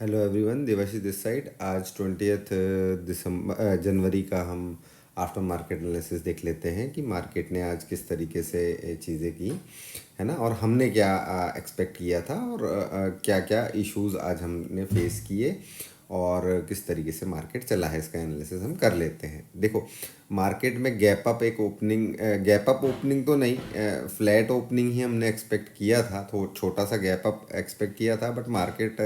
Hello everyone, Devashish this side. आज 20th दिसंबर जनवरी का हम आफ्टर मार्केट एनालिसिस देख लेते हैं कि मार्केट ने आज किस तरीके से चीज़ें की, है ना, और हमने क्या एक्सपेक्ट किया था, और क्या क्या इश्यूज आज हमने फेस किए और किस तरीके से मार्केट चला है, इसका एनालिसिस हम कर लेते हैं। देखो, मार्केट में गैप अप ओपनिंग तो नहीं, फ्लैट ओपनिंग ही हमने एक्सपेक्ट किया था। तो छोटा सा गैप अप एक्सपेक्ट किया था, but market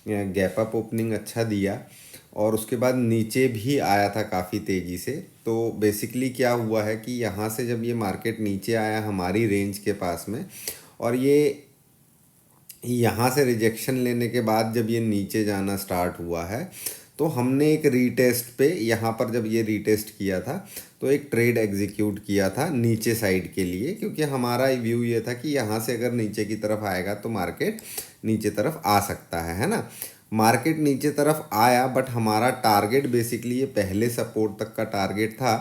gap up opening अच्छा दिया और उसके बाद नीचे भी आया था काफ़ी तेज़ी से। तो बेसिकली क्या हुआ है कि यहाँ से जब ये मार्केट नीचे आया हमारी रेंज के पास में, और ये यहाँ से रिजेक्शन लेने के बाद जब ये नीचे जाना स्टार्ट हुआ है, तो हमने एक रीटेस्ट पे, यहाँ पर जब ये रीटेस्ट किया था तो एक ट्रेड एग्जीक्यूट किया था नीचे साइड के लिए, क्योंकि हमारा व्यू ये था कि यहाँ से अगर नीचे की तरफ आएगा तो मार्केट नीचे तरफ आ सकता है ना। मार्केट नीचे तरफ आया, बट हमारा टारगेट बेसिकली ये पहले सपोर्ट तक का टारगेट था।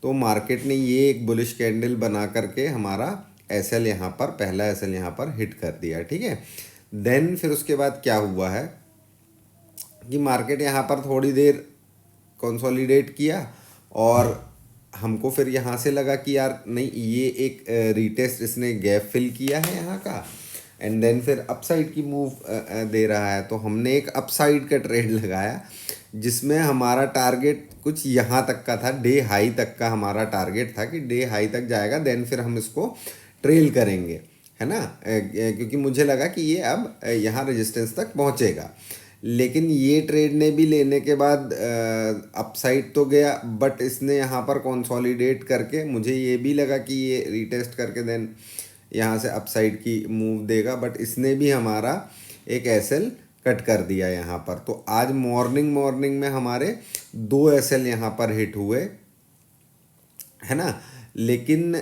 तो मार्केट ने ये एक बुलिश कैंडल बना करके हमारा एसएल यहाँ पर, पहला एसएल यहाँ पर हिट कर दिया, ठीक है। देन फिर उसके बाद क्या हुआ है कि मार्केट यहाँ पर थोड़ी देर कंसोलिडेट किया, और हमको फिर यहाँ से लगा कि यार नहीं, ये एक रीटेस्ट इसने गैप फिल किया है यहाँ का, एंड देन फिर अपसाइड की मूव दे रहा है। तो हमने एक अपसाइड का ट्रेड लगाया, जिसमें हमारा टारगेट कुछ यहाँ तक का था, डे हाई तक का हमारा टारगेट था कि डे हाई तक जाएगा, देन फिर हम इसको ट्रेल करेंगे, है ना। क्योंकि मुझे लगा कि ये अब यहाँ रेजिस्टेंस तक पहुँचेगा। लेकिन ये ट्रेड ने भी लेने के बाद अपसाइड तो गया, बट इसने यहाँ पर कंसोलिडेट करके, मुझे ये भी लगा कि ये रीटेस्ट करके देन यहाँ से अपसाइड की मूव देगा, बट इसने भी हमारा एक एसएल कट कर दिया यहाँ पर। तो आज मॉर्निंग मॉर्निंग में हमारे दो एसएल यहाँ पर हिट हुए, है ना। लेकिन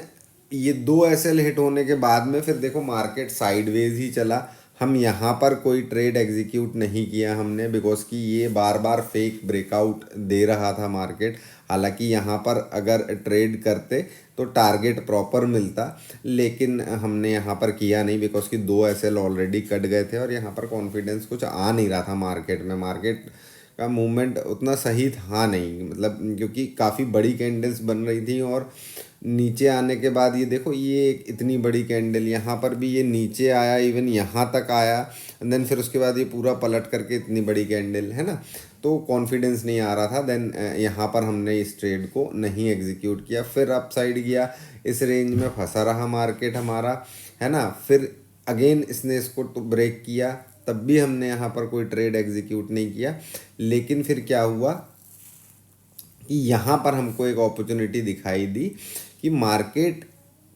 ये दो एसएल हिट होने के बाद में फिर देखो मार्केट साइडवेज ही चला। हम यहाँ पर कोई ट्रेड एग्जीक्यूट नहीं किया हमने, बिकॉज कि ये बार बार फेक ब्रेकआउट दे रहा था मार्केट। हालांकि यहाँ पर अगर ट्रेड करते तो टारगेट प्रॉपर मिलता, लेकिन हमने यहाँ पर किया नहीं, बिकॉज कि दो एसएल ऑलरेडी कट गए थे और यहाँ पर कॉन्फिडेंस कुछ आ नहीं रहा था मार्केट में। मार्केट का मूवमेंट उतना सही था नहीं, मतलब क्योंकि काफ़ी बड़ी कैंडल्स बन रही थी, और नीचे आने के बाद ये देखो, ये एक इतनी बड़ी कैंडल, यहाँ पर भी ये नीचे आया, इवन यहाँ तक आया, एंड देन फिर उसके बाद ये पूरा पलट करके इतनी बड़ी कैंडल, है ना। तो कॉन्फिडेंस नहीं आ रहा था। देन यहाँ पर हमने इस ट्रेड को नहीं एग्जीक्यूट किया, फिर अप साइड गया, इस रेंज में फंसा रहा मार्केट हमारा, है ना। फिर अगेन इसने इसको तो ब्रेक किया, तब भी हमने यहाँ पर कोई ट्रेड एग्जीक्यूट नहीं किया। लेकिन फिर क्या हुआ कि यहाँ पर हमको एक अपॉर्चुनिटी दिखाई दी कि मार्केट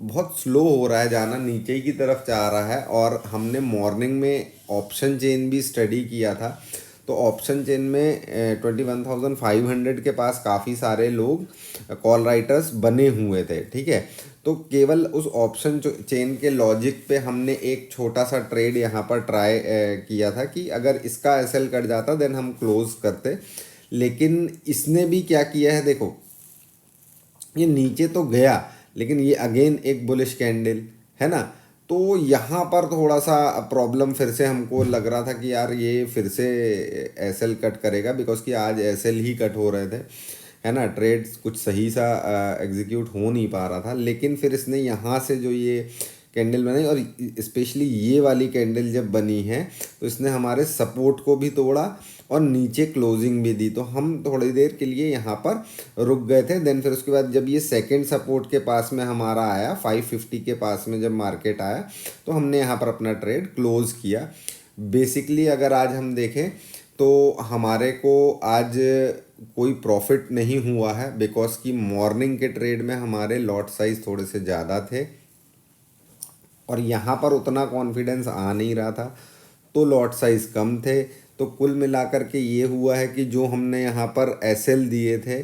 बहुत स्लो हो रहा है, जाना नीचे ही की तरफ जा रहा है। और हमने मॉर्निंग में ऑप्शन चेन भी स्टडी किया था, तो ऑप्शन चेन में 21,500 के पास काफ़ी सारे लोग कॉल राइटर्स बने हुए थे, ठीक है। तो केवल उस ऑप्शन चेन के लॉजिक पे हमने एक छोटा सा ट्रेड यहाँ पर ट्राई किया था कि अगर इसका एसएल कट जाता देन हम क्लोज करते। लेकिन इसने भी क्या किया है, देखो, ये नीचे तो गया, लेकिन ये अगेन एक बुलिश कैंडल, है ना। तो यहाँ पर थोड़ा सा प्रॉब्लम फिर से हमको लग रहा था कि यार ये फिर से एसएल कट करेगा, बिकॉज कि आज एसएल ही कट हो रहे थे, है ना। ट्रेड्स कुछ सही सा एग्जीक्यूट हो नहीं पा रहा था। लेकिन फिर इसने यहाँ से जो ये कैंडल बनाई, और स्पेशली ये वाली कैंडल जब बनी है, तो इसने हमारे सपोर्ट को भी तोड़ा और नीचे क्लोजिंग भी दी। तो हम थोड़ी देर के लिए यहाँ पर रुक गए थे। देन फिर उसके बाद जब ये सेकंड सपोर्ट के पास में हमारा आया, 550 के पास में जब मार्केट आया, तो हमने यहाँ पर अपना ट्रेड क्लोज किया। बेसिकली अगर आज हम देखें तो हमारे को आज कोई प्रॉफिट नहीं हुआ है, बिकॉज कि मॉर्निंग के ट्रेड में हमारे लॉट साइज थोड़े से ज़्यादा थे, और यहाँ पर उतना कॉन्फिडेंस आ नहीं रहा था, तो लॉट साइज़ कम थे। तो कुल मिलाकर के ये हुआ है कि जो हमने यहाँ पर एसएल दिए थे,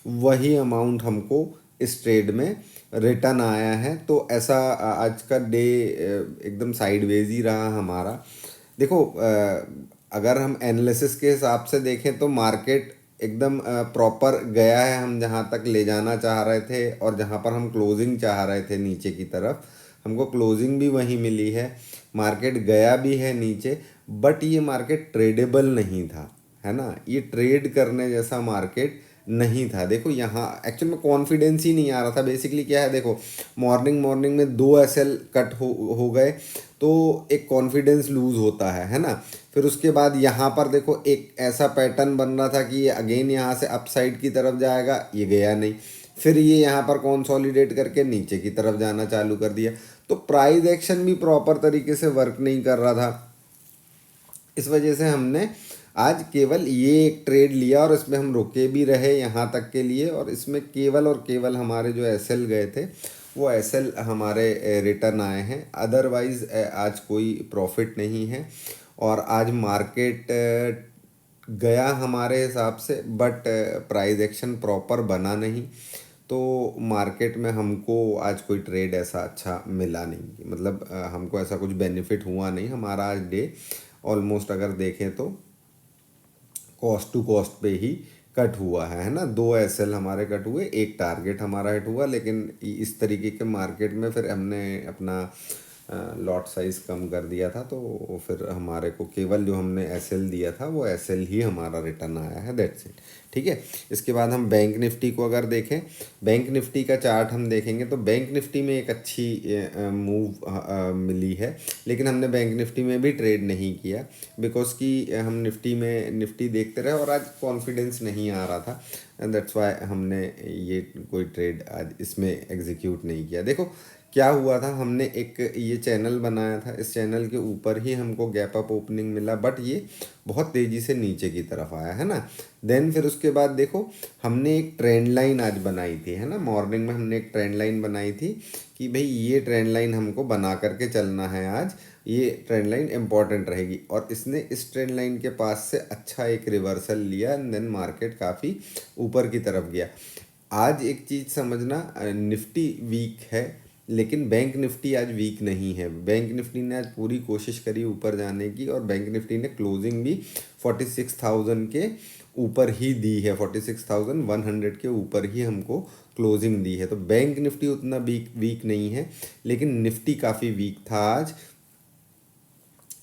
वही अमाउंट हमको इस ट्रेड में रिटर्न आया है। तो ऐसा आज का डे एकदम साइडवेज ही रहा हमारा। देखो, अगर हम एनालिसिस के हिसाब से देखें तो मार्केट एकदम प्रॉपर गया है, हम जहाँ तक ले जाना चाह रहे थे और जहाँ पर हम क्लोजिंग चाह रहे थे नीचे की तरफ, हमको क्लोजिंग भी वहीं मिली है। मार्केट गया भी है नीचे, बट ये मार्केट ट्रेडेबल नहीं था, है ना, ये ट्रेड करने जैसा मार्केट नहीं था। देखो यहाँ एक्चुअल में कॉन्फिडेंस ही नहीं आ रहा था। बेसिकली क्या है, देखो मॉर्निंग मॉर्निंग में 2 SL कट हो गए तो एक कॉन्फिडेंस लूज होता है ना। फिर उसके बाद यहाँ पर देखो एक ऐसा पैटर्न बन रहा था कि ये अगेन यहाँ से अपसाइड की तरफ जाएगा, ये गया नहीं। फिर ये यहाँ पर कंसोलिडेट करके नीचे की तरफ जाना चालू कर दिया। तो प्राइस एक्शन भी प्रॉपर तरीके से वर्क नहीं कर रहा था। इस वजह से हमने आज केवल ये एक ट्रेड लिया और इसमें हम रुके भी रहे यहाँ तक के लिए, और इसमें केवल और केवल हमारे जो एसएल गए थे वो एसएल हमारे रिटर्न आए हैं। अदरवाइज़ आज कोई प्रॉफिट नहीं है। और आज मार्केट गया हमारे हिसाब से, बट प्राइस एक्शन प्रॉपर बना नहीं। तो मार्केट में हमको आज कोई ट्रेड ऐसा अच्छा मिला नहीं, मतलब हमको ऐसा कुछ बेनिफिट हुआ नहीं। हमारा आज डे ऑलमोस्ट अगर देखें तो कॉस्ट टू कॉस्ट पे ही कट हुआ है ना। 2 SL हमारे कट हुए, एक टारगेट हमारा हिट हुआ। लेकिन इस तरीके के मार्केट में फिर हमने अपना लॉट साइज़ कम कर दिया था, तो फिर हमारे को केवल जो हमने एसएल दिया था वो एसएल ही हमारा रिटर्न आया है, दैट्स इट। ठीक है। इसके बाद हम बैंक निफ्टी को अगर देखें, बैंक निफ्टी का चार्ट हम देखेंगे तो बैंक निफ्टी में एक अच्छी मूव मिली है। लेकिन हमने बैंक निफ्टी में भी ट्रेड नहीं किया, बिकॉज कि हम निफ्टी देखते रहे और आज कॉन्फिडेंस नहीं आ रहा था, एंड दैट्स वाई हमने ये कोई ट्रेड आज इसमें एग्जीक्यूट नहीं किया। देखो क्या हुआ था, हमने एक ये चैनल बनाया था, इस चैनल के ऊपर ही हमको गैप अप ओपनिंग मिला, बट ये बहुत तेज़ी से नीचे की तरफ आया, है ना। देन फिर उसके बाद देखो हमने एक ट्रेंड लाइन आज बनाई थी, है ना। मॉर्निंग में हमने एक ट्रेंड लाइन बनाई थी कि भाई ये ट्रेंड लाइन हमको बना करके चलना है आज, ये ट्रेंड लाइन इंपॉर्टेंट रहेगी। और इसने इस ट्रेंड लाइन के पास से अच्छा एक रिवर्सल लिया, एंड देन मार्केट काफ़ी ऊपर की तरफ गया। आज एक चीज़ समझना, निफ्टी वीक है लेकिन बैंक निफ्टी आज वीक नहीं है। बैंक निफ्टी ने आज पूरी कोशिश करी ऊपर जाने की, और बैंक निफ्टी ने क्लोजिंग भी 46,000 के ऊपर ही दी है, 46,100 के ऊपर ही हमको क्लोजिंग दी है। तो बैंक निफ्टी उतना वीक नहीं है, लेकिन निफ्टी काफ़ी वीक था आज,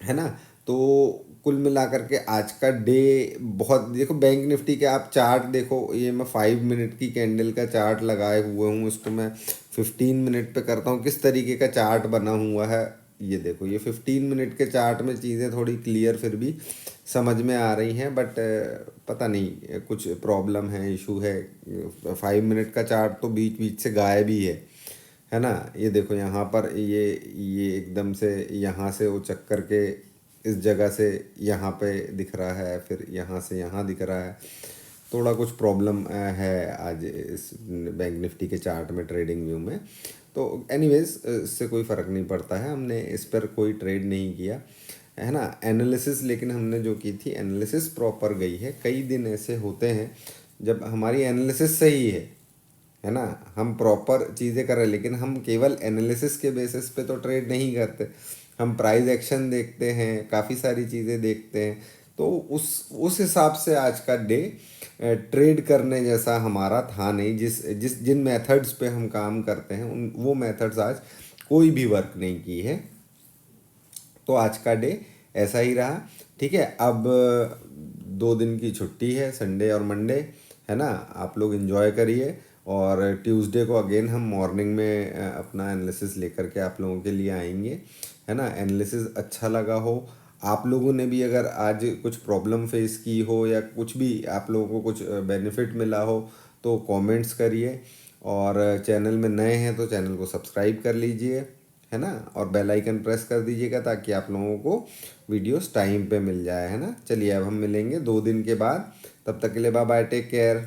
है ना। तो कुल मिलाकर के आज का डे बहुत, देखो बैंक निफ्टी के आप चार्ट देखो, ये मैं 5 मिनट की कैंडल का चार्ट लगाए हुए हूँ, इसको मैं 15 मिनट पे करता हूँ किस तरीके का चार्ट बना हुआ है। ये देखो, ये 15 मिनट के चार्ट में चीज़ें थोड़ी क्लियर फिर भी समझ में आ रही हैं, बट पता नहीं कुछ प्रॉब्लम है, इशू है। 5 मिनट का चार्ट तो बीच बीच से गायब ही है ना। ये देखो यहाँ पर ये एकदम से यहाँ से वो चक्कर के इस जगह से यहाँ पे दिख रहा है, फिर यहाँ से यहाँ दिख रहा है। थोड़ा कुछ प्रॉब्लम है आज इस बैंक निफ्टी के चार्ट में, ट्रेडिंग व्यू में। तो एनीवेज इससे कोई फ़र्क नहीं पड़ता है, हमने इस पर कोई ट्रेड नहीं किया, है ना। एनालिसिस लेकिन हमने जो की थी, एनालिसिस प्रॉपर गई है। कई दिन ऐसे होते हैं जब हमारी एनालिसिस सही है ना, हम प्रॉपर चीज़ें कर रहे हैं, लेकिन हम केवल एनालिसिस के बेसिस पे तो ट्रेड नहीं करते। हम प्राइस एक्शन देखते हैं, काफ़ी सारी चीज़ें देखते हैं। तो उस हिसाब से आज का डे ट्रेड करने जैसा हमारा था नहीं। जिन मेथड्स पे हम काम करते हैं वो मेथड्स आज कोई भी वर्क नहीं की है। तो आज का डे ऐसा ही रहा। ठीक है। अब 2 दिन की छुट्टी है, संडे और मंडे, है ना। आप लोग इन्जॉय करिए, और ट्यूसडे को अगेन हम मॉर्निंग में अपना एनालिसिस लेकर के आप लोगों के लिए आएंगे, है ना। एनालिसिस अच्छा लगा हो, आप लोगों ने भी अगर आज कुछ प्रॉब्लम फेस की हो, या कुछ भी आप लोगों को कुछ बेनिफिट मिला हो, तो कमेंट्स करिए। और चैनल में नए हैं तो चैनल को सब्सक्राइब कर लीजिए, है ना, और बेल आइकन प्रेस कर दीजिएगा ताकि आप लोगों को वीडियोस टाइम पे मिल जाए, है ना। चलिए अब हम मिलेंगे 2 दिन के बाद, तब तक के लिए बाय बाय, टेक केयर।